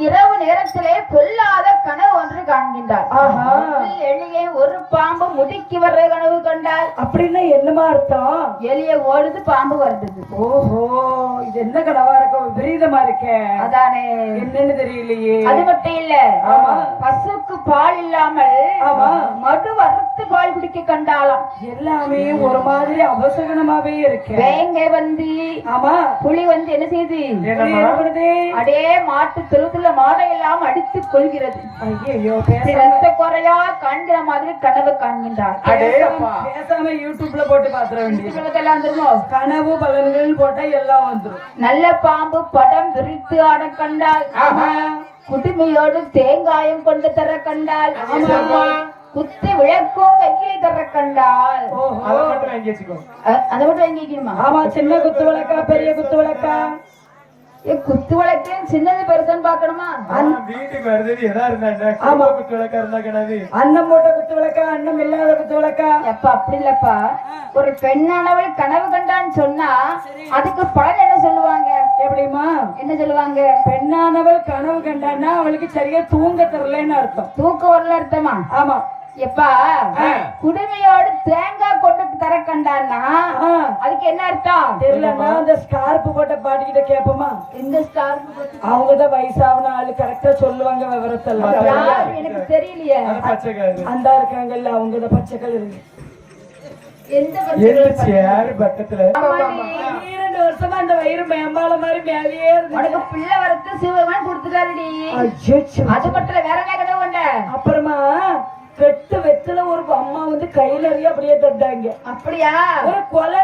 இரவு நேரத்திலே பொல்லாத கனவு ஒன்று காண்கின்றார். எலியை ஒரு பாம்பு முடுக்கி வர்ற கனவு கண்டால். அப்படின்னா என்னமா அர்த்தம்? எலிய ஓடுது, பாம்பு வருது. ஓஹோ, இது என்ன கனவா இருக்க? விபரீதமா இருக்க. அதானே, என்னன்னு தெரியலையே. அது மட்டும் இல்ல, பசுக்கு பால் இல்லாமல் மடு வறுத்து பால் குடிக்க கண்டாலாம். எல்லாமே ஒரு மாதிரி அவசகனமாவே இருக்கு. வேங்கை வந்து புலி வந்து என்ன செய்யுது? அடே மாட்டு தொழுத்துல மாடை எல்லாம் அடித்து கொள்கிறது. ஐயோ, ரத்த குறையா காண்கிற மாதிரி கனவு காண்கின்றார். பேசாம யூடியூப்ல போட்டு பாத்துற வேண்டியது. கனவு பலன்கள் போட்டா எல்லாம் வந்துடும். நல்ல பாம்பு படம் விரித்து ஆட கண்டால். குடுமையோடு தேங்காயம் கொண்டு தர கண்டால். குத்தி விளக்கும் கையில தர கண்டால். அதை மட்டும் வாங்கிக்கணுமா? ஆமா, சின்ன குத்து விளக்கா பெரிய குத்து விளக்கா? குத்து விளக்கு சின்னது பெருசான்னு பாக்கணுமா? வீட்டுக்கு வருது எதா இருந்தா குத்து விளக்கா இருந்தா கிடாது. அன்னம் போட்ட குத்து விளக்கா, அன்னம் இல்லாத குத்து விளக்கா? எப்ப அப்படி இல்லப்பா, ஒரு பெண்ணானவள் கனவு கண்டான்னு சொன்னா அதுக்கு பலன் என்ன சொல்லுவாங்க? எப்படிமா என்ன சொல்லுவாங்க? பெண்ணானவள் கனவு கண்டான்னா அவளுக்கு சரியா தூங்க தரலன்னு அர்த்தம். தூக்கம் வரல அர்த்தமா? ஆமா. எப்பா குடுமையோடு தேங்காய் கொண்டு தர கண்டான்னா அதுக்கு என்ன அர்த்தம் தெரியலன்னா அந்த ஸ்கார்ப் போட்ட பாட்டிக்கிட்ட கேப்போமா? இந்த ஸ்கார்ப் அவங்கதான் வயசான ஆளு கரெக்டா சொல்லுவாங்க விவரத்தெல்லாம். எனக்கு தெரியலையே. அந்த இருக்காங்கல்ல, அவங்கதான் பச்சை கலர். பக்கத்துல 2 வருஷமா அந்த வயிறு மேம்பால மாதிரி மேலேயே உனக்கு பிள்ளை வரத்து சிவகன் கொடுத்துட்டாருடி. அது மட்டும் வேற என்ன கனவு கண்ட? அப்புறமா வெட்டு வெத்துல ஒரு அம்மா வந்து கையில அப்படியே தட்டாங்க. அப்படியா? ஒரு கொலை